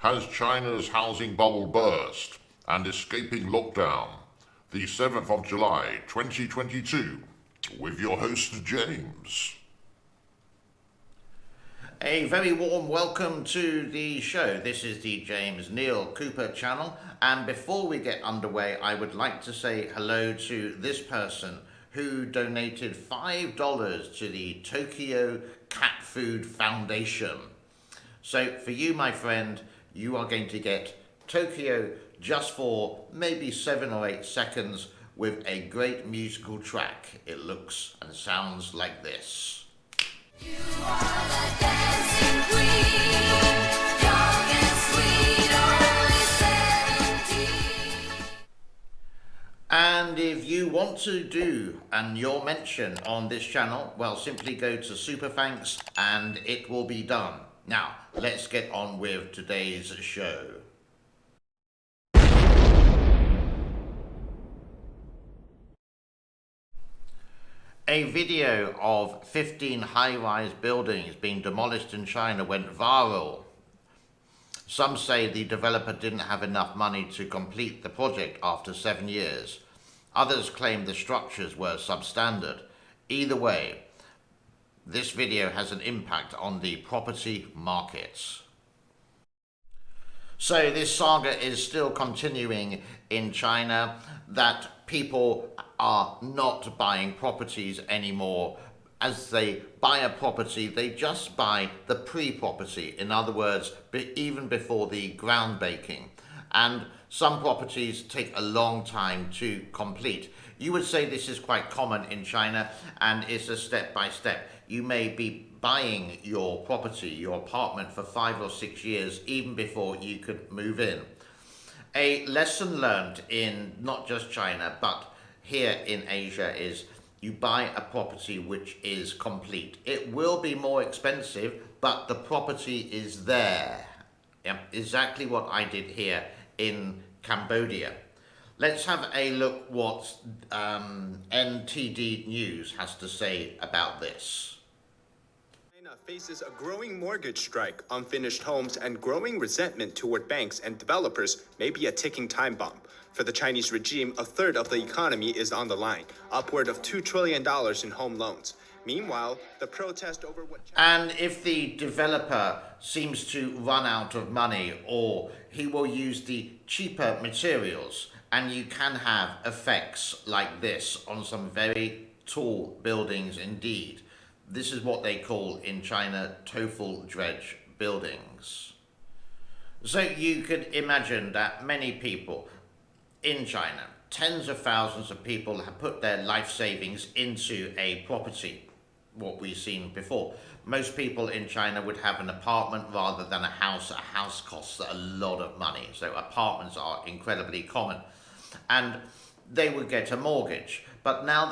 Has China's housing bubble burst and escaping lockdown? The 7th of July 2022 with your host James. A very warm welcome to the show. This is the James Neil Cooper channel, and before we get underway I would like to say hello to this person who donated $5 to the Tokyo Cat Food Foundation. So for you, my friend, you are going to get Tokyo just for maybe 7 or 8 seconds with a great musical track. It looks and sounds like this. You are the dancing queen, young and sweet, only 17. And if you want to do your mention on this channel, well, simply go to Super Thanks and it will be done. Now, let's get on with today's show. A video of 15 high-rise buildings being demolished in China went viral. Some say the developer didn't have enough money to complete the project after 7 years. Others claim the structures were substandard. Either way, this video has an impact on the property markets. So this saga is still continuing in China, that people are not buying properties anymore. As they buy a property, they just buy the pre-property. In other words, even before the ground breaking. And some properties take a long time to complete. You would say this is quite common in China, and it's a step-by-step. You may be buying your property, your apartment, for 5 or 6 years, even before you could move in. A lesson learned in not just China, but here in Asia is you buy a property which is complete. It will be more expensive, but the property is there. Yeah, exactly what I did here in Cambodia. Let's have a look what NTD News has to say about this. China faces a growing mortgage strike, unfinished homes, and growing resentment toward banks and developers may be a ticking time bomb. For the Chinese regime, a third of the economy is on the line, upward of $2 trillion in home loans. Meanwhile, the protest over what... And if the developer seems to run out of money, or he will use the cheaper materials, and you can have effects like this on some very tall buildings indeed. This is what they call in China TOEFL dredge buildings. So you could imagine that many people in China, tens of thousands of people, have put their life savings into a property, what we've seen before. Most people in China would have an apartment rather than a house. A house costs a lot of money, so apartments are incredibly common. And they would get a mortgage. But now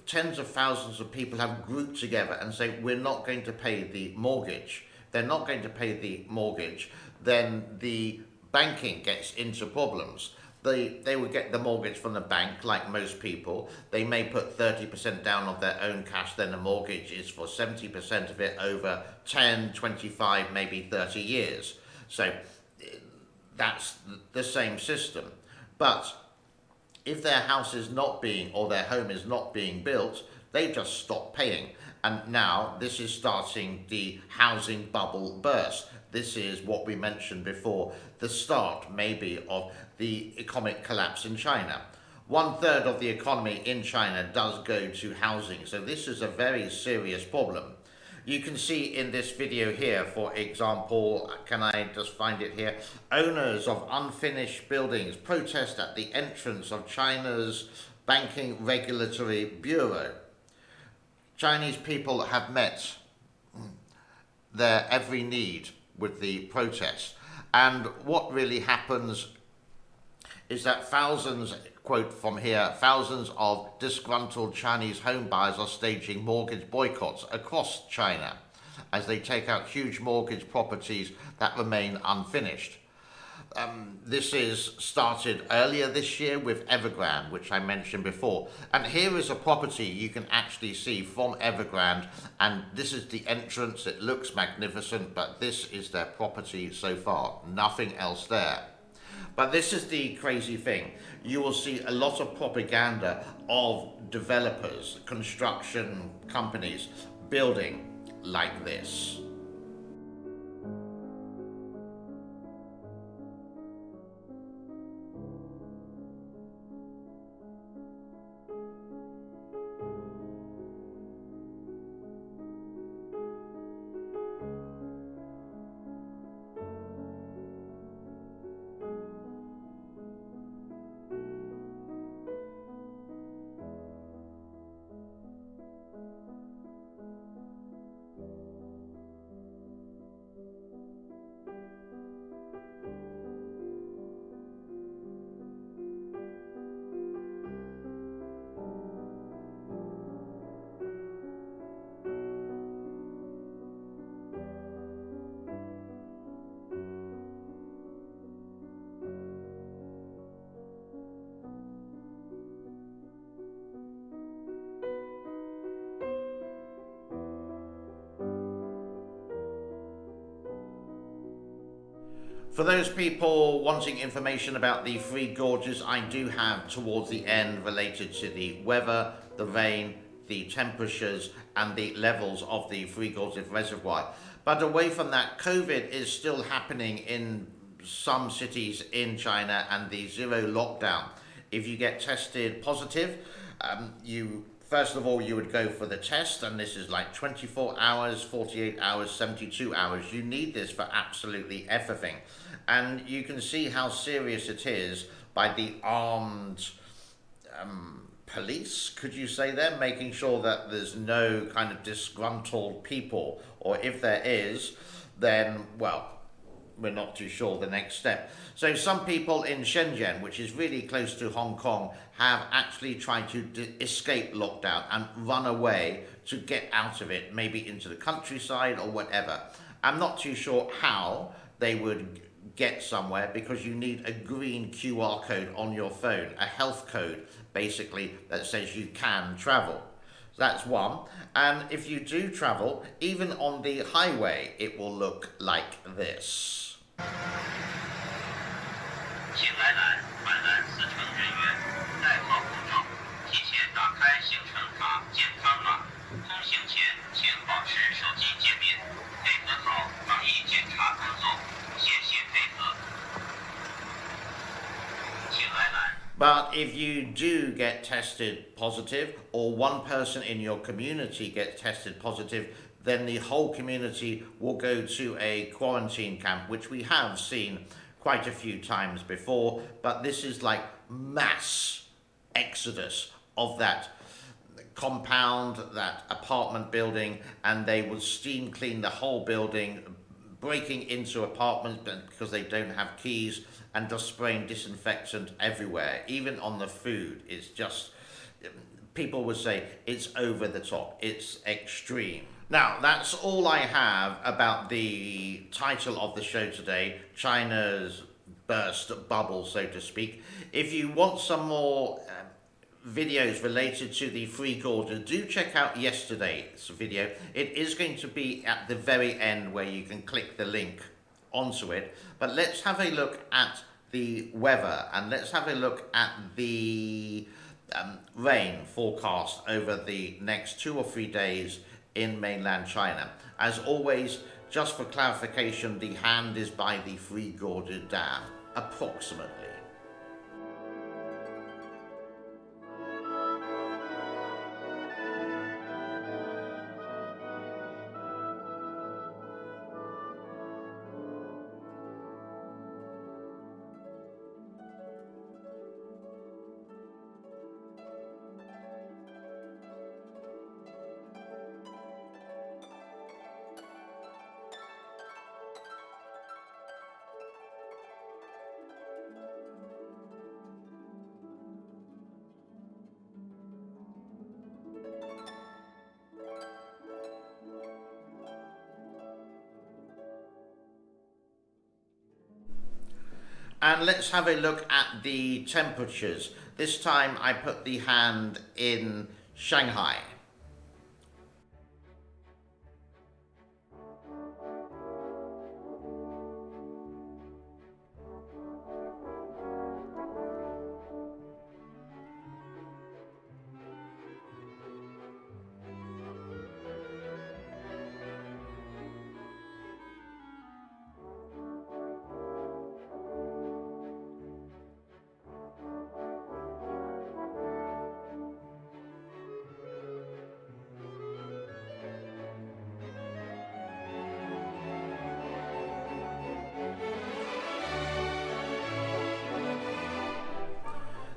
tens of thousands of people have grouped together and say, we're not going to pay the mortgage. They're not going to pay the mortgage. Then the banking gets into problems. They would get the mortgage from the bank, like most people. They may put 30% down of their own cash, then the mortgage is for 70% of it over 10, 25, maybe 30 years. So that's the same system. But if their house is not being, or their home is not being built, they just stop paying. And now this is starting the housing bubble burst. This is what we mentioned before, the start maybe of the economic collapse in China. 1/3 of the economy in China does go to housing, so this is a very serious problem. You can see in this video here, for example, can I just find it here? Owners of unfinished buildings protest at the entrance of China's Banking Regulatory Bureau. Chinese people have met their every need with the protest. And what really happens is that thousands, quote from here, thousands of disgruntled Chinese home buyers are staging mortgage boycotts across China as they take out huge mortgage properties that remain unfinished. This is started earlier this year with Evergrande, which I mentioned before. And here is a property you can actually see from Evergrande, and this is the entrance. It looks magnificent, but this is their property so far. Nothing else there. But this is the crazy thing. You will see a lot of propaganda of developers, construction companies building like this. For those people wanting information about the three gorges, I do have towards the end related to the weather, the rain, the temperatures, and the levels of the Three Gorges Reservoir. But away from that, COVID is still happening in some cities in China, and the zero lockdown. If you get tested positive, you first of all you would go for the test, and this is like 24 hours, 48 hours, 72 hours. You need this for absolutely everything. And you can see how serious it is by the armed police, could you say there, making sure that there's no kind of disgruntled people, or if there is, then, well, we're not too sure the next step. So some people in Shenzhen, which is really close to Hong Kong, have actually tried to escape lockdown and run away to get out of it, maybe into the countryside or whatever. I'm not too sure how they would get somewhere, because you need a green QR code on your phone, a health code basically that says you can travel. That's one. And if you do travel, even on the highway, it will look like this. 请来南、环南4城人员戴好口罩，提前打开行程卡健康码。通行前请保持手机界面，配合好防疫检查工作，谢谢配合。请来南。 But if you do get tested positive, or one person in your community gets tested positive, then the whole community will go to a quarantine camp, which we have seen quite a few times before. But this is like mass exodus of that compound, that apartment building, and they will steam clean the whole building, breaking into apartments because they don't have keys, and just spraying disinfectant everywhere, even on the food. It's just, people would say it's over the top, it's extreme. Now, that's all I have about the title of the show today, China's burst bubble, so to speak. If you want some more videos related to the Three Gorges, do check out yesterday's video. It is going to be at the very end where you can click the link onto it. But let's have a look at the weather, and let's have a look at the rain forecast over the next 2 or 3 days in mainland China. As always, just for clarification, the hand is by the Three Gorges Dam, approximately. And let's have a look at the temperatures. This time I put the hand in Shanghai.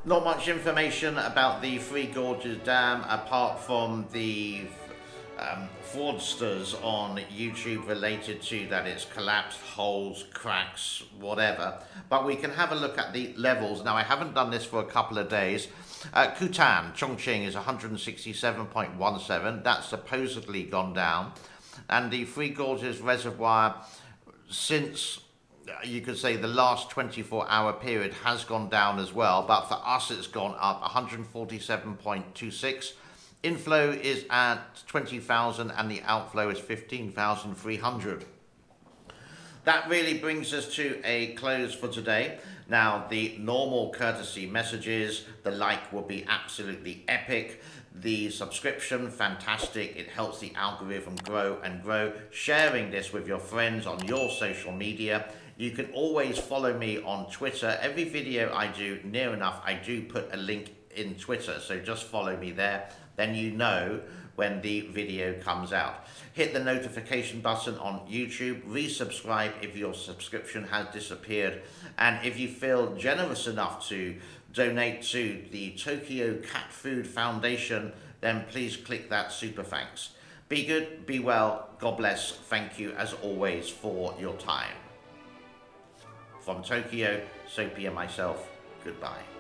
Not much information about the Three Gorges Dam apart from the fraudsters on YouTube related to that it's collapsed, holes, cracks, whatever. But we can have a look at the levels. Now, I haven't done this for a couple of days. Kutan, Chongqing is 167.17. That's supposedly gone down. And the Three Gorges Reservoir, since you could say the last 24-hour period, has gone down as well, but for us it's gone up 147.26. Inflow is at 20,000 and the outflow is 15,300. That really brings us to a close for today. Now, the normal courtesy messages, the like will be absolutely epic. The subscription, fantastic. It helps the algorithm grow and grow. Sharing this with your friends on your social media. You can always follow me on Twitter. Every video I do, near enough, I do put a link in Twitter. So just follow me there. Then you know when the video comes out. Hit the notification button on YouTube. Resubscribe if your subscription has disappeared. And if you feel generous enough to donate to the Tokyo Cat Food Foundation, then please click that super thanks. Be good, be well, God bless. Thank you as always for your time. From Tokyo, Sophie and myself, goodbye.